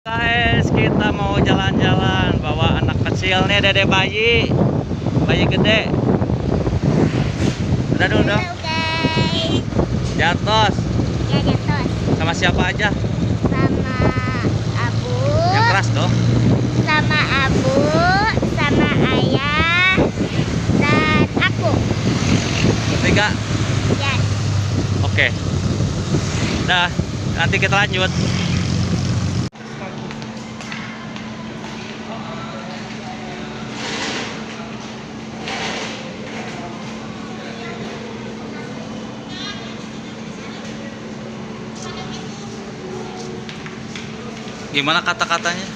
Guys, kita mau jalan-jalan bawa anak kecil nih, Dede bayi gede. Udah dulu dong. Guys. Jatos. Ya jatuh. Sama siapa aja? Sama Abu. Yang keras dong. Sama Abu, sama Ayah, dan aku. Bertiga. Yes. Oke. Dah, nanti kita lanjut. Gimana kata-katanya?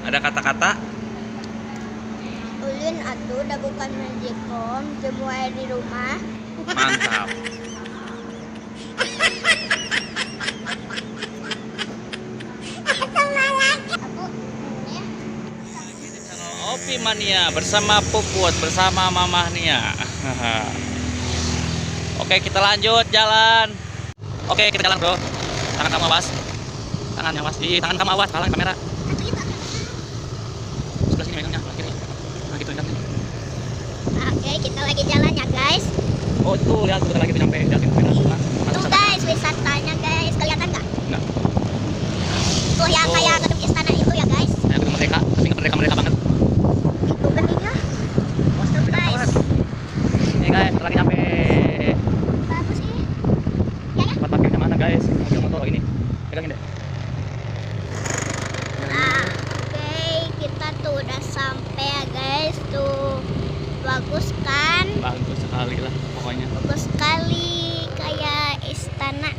Ada kata-kata? Ulin atuh udah bukan majikom, semua di rumah. Mantap. Aku ya. Channel Opi Mania bersama Puput, bersama Mamah Nia. Oke, kita lanjut jalan. Oke, kita jalan, bro. Tangan kamu awas. Tangan yang awas. Di tangan kamu awas, halang kamera. Sebelah sini megangnya, sebelah kiri. Nah, gitu kan. Oke, kita lagi jalan ya guys. Oh, itu lihat kita lagi nyampe jalan. Tuh guys, wisatanya guys, kelihatan nggak? Enggak. Tuh yang Oh. kayak gedung istana itu ya guys. Kayak gedung Merdeka, tapi nggak merdeka banget. Itu geningnya. Tuh guys, Ini guys, kita lagi nyampe. bagus sih. Ya ya. Tempat parkirnya mana guys? Motor ini. Pegangin deh. Nah, oke, kita tuh udah sampai ya guys. Tuh bagus kan? Bagus sekali lah pokoknya. Bagus sekali kayak istana.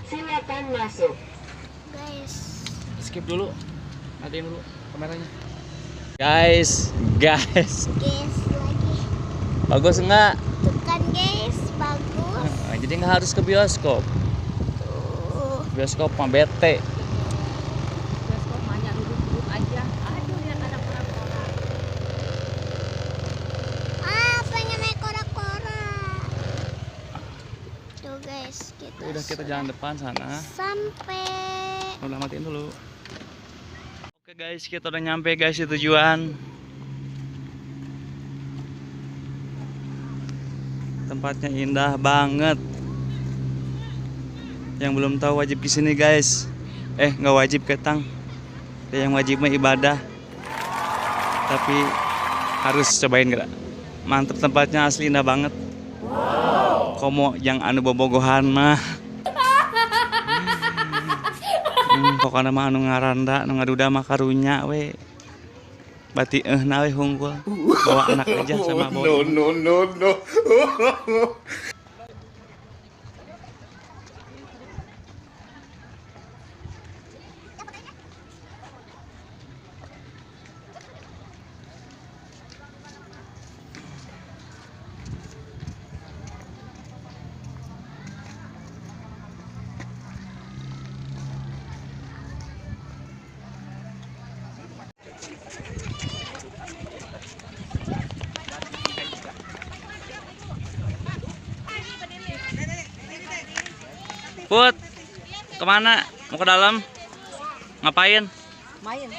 Silakan masuk. Guys, Skip dulu. Matiin dulu kameranya. Guys. guys lagi. Bagus enggak? Tuh kan guys, bagus. Nah, jadi nggak harus ke bioskop. Tuh. Bioskop mah bete. Bioskop banyak duduk-duduk aja. Aduh, lihat ada kora-kora. Pengen naik kora-kora. Tuh guys, Udah kita jalan depan sana. sampai. Udah matiin dulu. Oke guys, kita udah nyampe guys di tujuan. Tempatnya indah banget. Yang belum tahu wajib kesini guys. Nggak wajib ketang. Yang wajib mah ibadah. Tapi harus cobain gak? Mantep tempatnya, asli indah banget. Komo yang anu bobogohan mah. Pokoknya mah anu ngaranda, anu ngaduda mah karunya we. Bati na we hungkul. Bawa anak aja sama bawa. No. Put, kemana? Mau ke dalam? Ngapain? Main.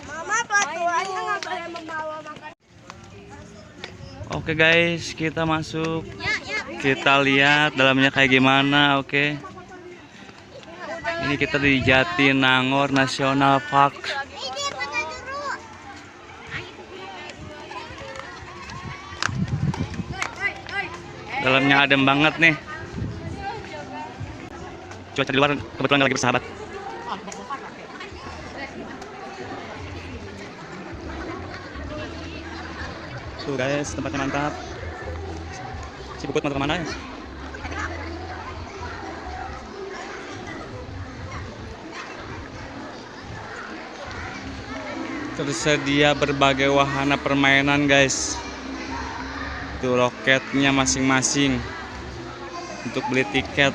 Mama peraturannya nggak boleh membawa makan. Oke guys, kita masuk. Kita lihat dalamnya kayak gimana, oke. Ini kita di Jatinangor National Park. Ini pakai jeruk. Dalamnya adem banget nih. Cuaca di luar kebetulan nggak lagi bersahabat. Tuh guys, tempatnya mantap. Si Puput mau kemana ya? Tersedia berbagai wahana permainan guys. Tuh loketnya masing-masing. Untuk beli tiket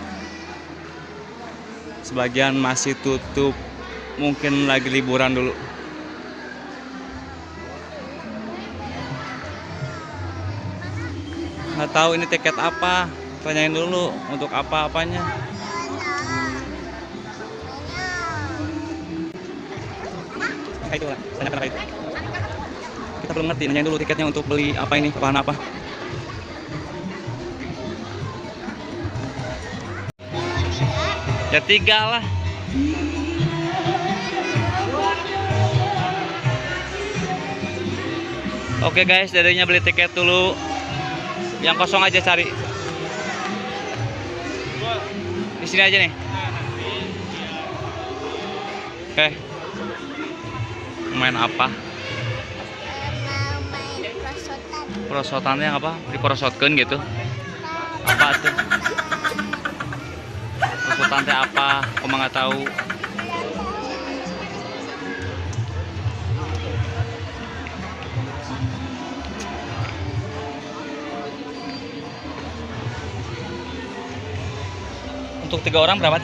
sebagian masih tutup, mungkin lagi liburan dulu. Nggak tahu ini tiket apa. Tanyain dulu untuk apa-apanya. Itulah, tanyakan apa itu. Kita belum ngerti, nanyain dulu tiketnya untuk beli apa ini, apaan apa. Ya 3 lah. Oke guys, dadanya beli tiket dulu. Yang kosong aja cari. Di sini aja nih. Oke. Main apa? Mau main prosotan. Prosotannya apa? Diprosotkeun gitu. Apa tuh? Prosotan teh apa? Aku mah nggak tahu. Untuk 3 orang berapa?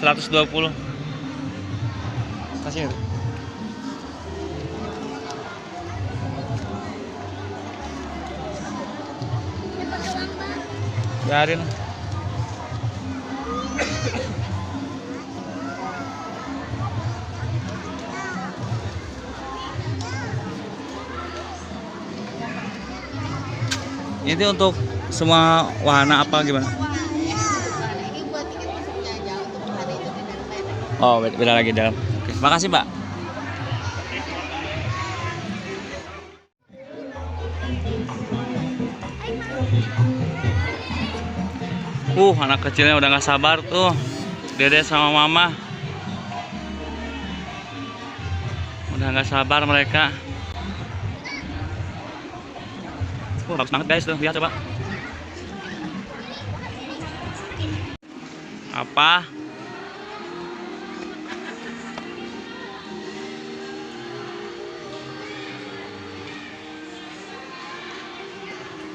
120. Kasih. Biarin. Ini untuk semua wahana apa gimana? Ini buat tiket masuknya aja untuk hari itu di dalam. Oh, beda lagi dalam. Oke, makasih, Mbak. Anak kecilnya udah nggak sabar tuh. Dede sama Mama. Udah nggak sabar mereka. Bagus banget guys tuh, lihat coba. Apa?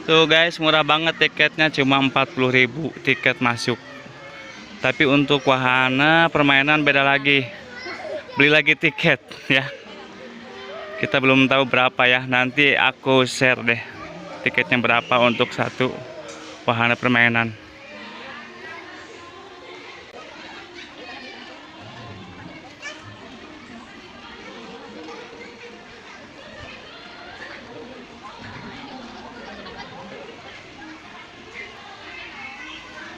Tuh guys, murah banget tiketnya, cuma 40.000 tiket masuk. Tapi untuk wahana permainan beda lagi. Beli lagi tiket ya. Kita belum tahu berapa ya. Nanti aku share deh tiketnya berapa untuk satu wahana permainan.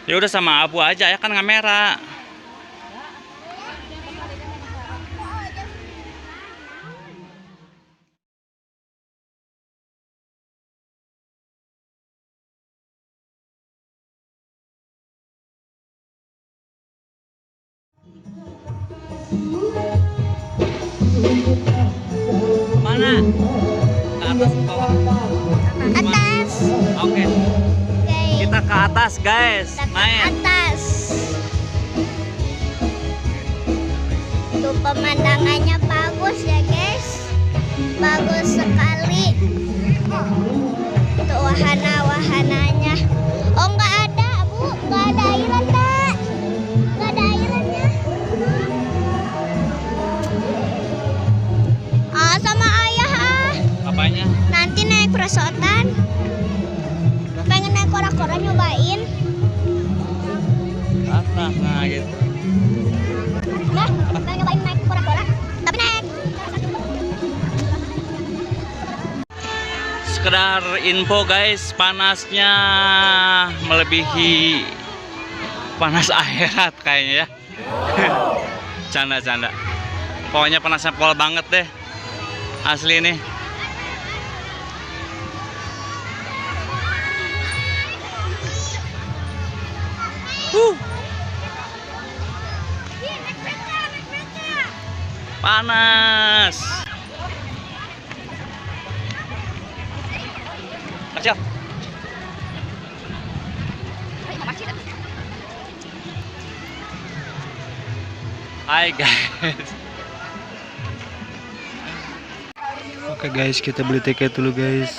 Ya udah sama Abu aja ya kan kamera. Mana? Ke atas ke bawah? Atas. Oke. Oke. Kita ke atas guys. Kita ke Main. atas. Tuh pemandangannya bagus ya guys. Bagus sekali. Tuh wahana-wahananya. Oh nggak ada Bu, nggak ada airan Kak. Nggak ada airannya. Ah sama ayah ah. Apanya? Nanti naik perosotan. Pengen naik kora-kora nyobain. Atas nah gitu. Nah, pengen nyobain naik kora-kora. Tapi naik. Sekedar info guys, panasnya melebihi panas akhirat kayaknya ya. Canda-canda. Pokoknya panasnya pol banget deh. Asli nih. Panas. Kecil. Hai guys. Oke guys, kita beli tiket dulu guys.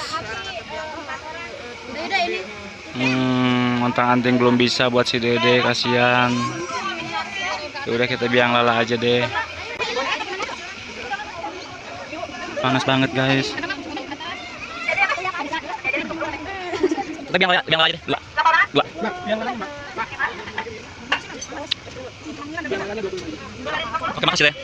Ontang-anting belum bisa buat si Dede, kasihan. Ya udah kita biang lala aja deh. Panas banget guys. biang lala aja deh. Dua. Dua. Oke, makasih deh.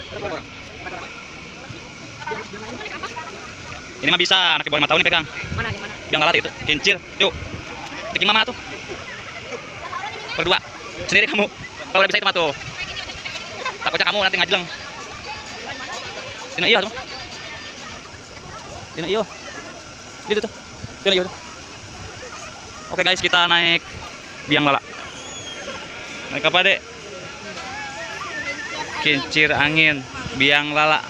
Ini mah bisa, anak ibu 5 tahun nih pegang. Mana yang mana? Biang lala itu, kincir. Yuk. Bikin mama tuh. Berdua. Sendiri kamu. Kalau udah bisa itu mah tuh. Takutnya kamu nanti ngajleng. Tina iyo tuh. Tina iyo. Gitu tuh. Tina iyo tuh. Oke guys, kita naik biang lala. Naik apa, Dek? Kincir angin, biang lala.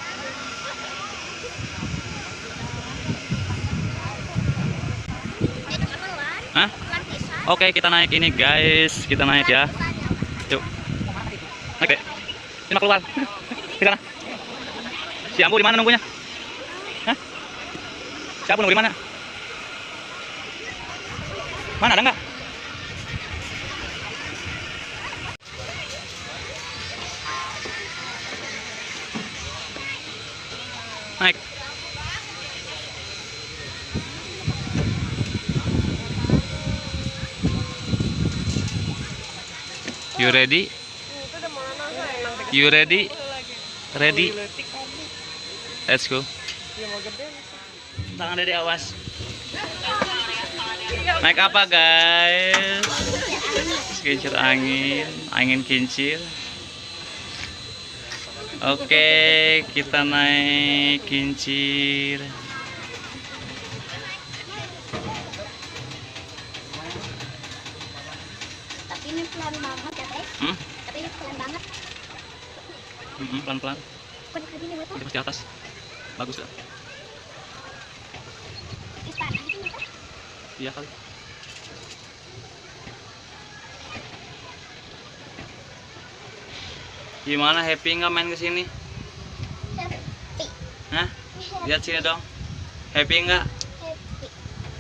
Hah? Oke, kita naik ini guys. Kita naik ya. Yuk. Naik, Dek. Ini mau keluar. Di sana. Si Ambu di mana nunggunya? Hah? Si Ambu nunggu di mana? Mana, ada nggak? Naik. You ready? You ready? Ready? Let's go. Tangan Dede awas. Naik apa guys? Kincir angin, angin kincir. Oke, kita naik kincir. Tapi ini pelan banget ya guys. Tapi ini pelan banget. Pelan-pelan. Kok di sini buat Di atas. Bagus lah. Iya kali. Gimana, happy nggak main kesini? Happy. Hah? Lihat sini dong. Happy nggak?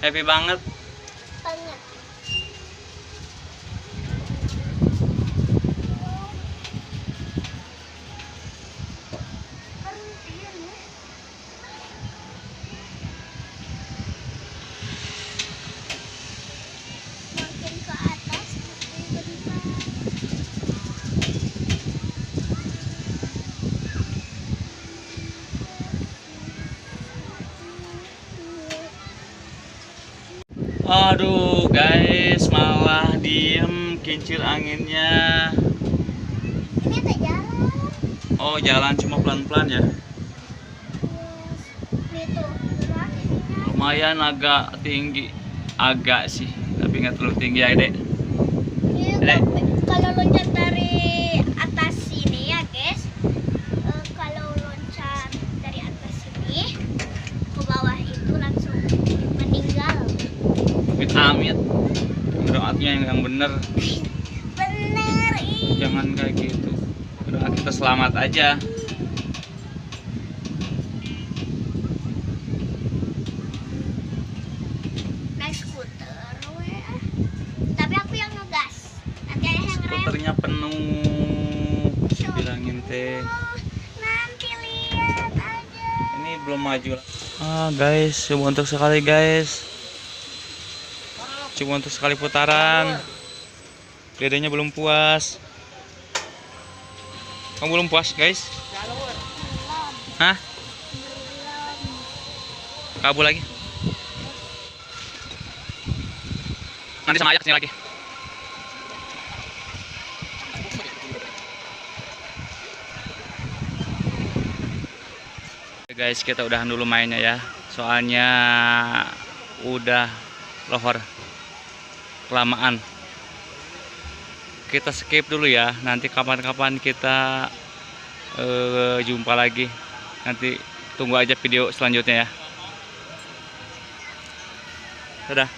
Happy Happy banget. banget. Makin ke atas bentar. Aduh guys, malah diem kincir anginnya. Ini ada jalan. Oh, jalan cuma pelan-pelan ya. Itu. Lumayan agak tinggi. Agak sih, tapi nggak terlalu tinggi ya, Dek. Iya, Dek. kalau loncat dari atas sini ya guys, kalau loncat dari atas sini ke bawah itu langsung meninggal. Amit-amit. Doanya yang bener. Bener ih. Jangan kayak gitu. Doa kita selamat aja. Naik skuter we. Tapi aku yang ngegas. Nanti ayah yang rem. Skuternya penuh. Bilangin teh. Nanti lihat aja. Ini belum maju. Guys, cuma untuk sekali guys. Cuma untuk sekali putaran. Dedenya belum puas. Kamu belum puas guys? Hah? Kabur lagi. Nanti sama ayah kesini lagi. Oke guys, kita udahan dulu mainnya ya. Soalnya udah lohor kelamaan. Kita skip dulu ya. Nanti kapan-kapan kita jumpa lagi. Nanti tunggu aja video selanjutnya ya. Dadah.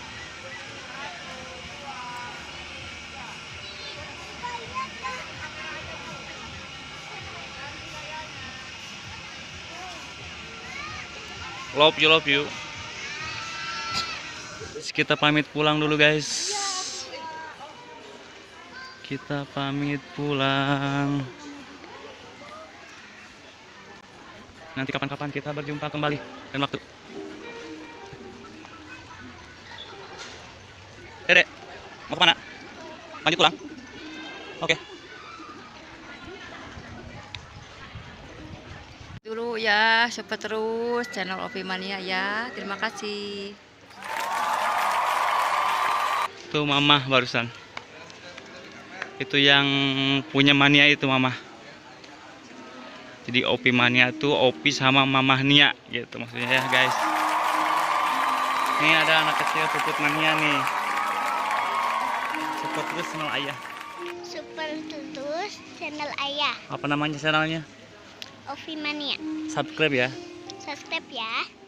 Love you. Kita pamit pulang dulu guys. Kita pamit pulang. Nanti kapan-kapan kita berjumpa kembali dan waktu. Dedek, mau kemana? Lanjut pulang? Oke. Dulu ya, support terus channel Ovi Mania ya. Terima kasih. Tuh mama barusan. Itu yang punya Mania itu mama. Jadi Ovi Mania tuh Ovi sama Mama Nia gitu maksudnya ya guys. Ini ada anak kecil puput Mania nih. Support terus channel ayah. Super terus channel ayah Apa namanya channelnya? Ovi Mania. Subscribe ya. Subscribe ya.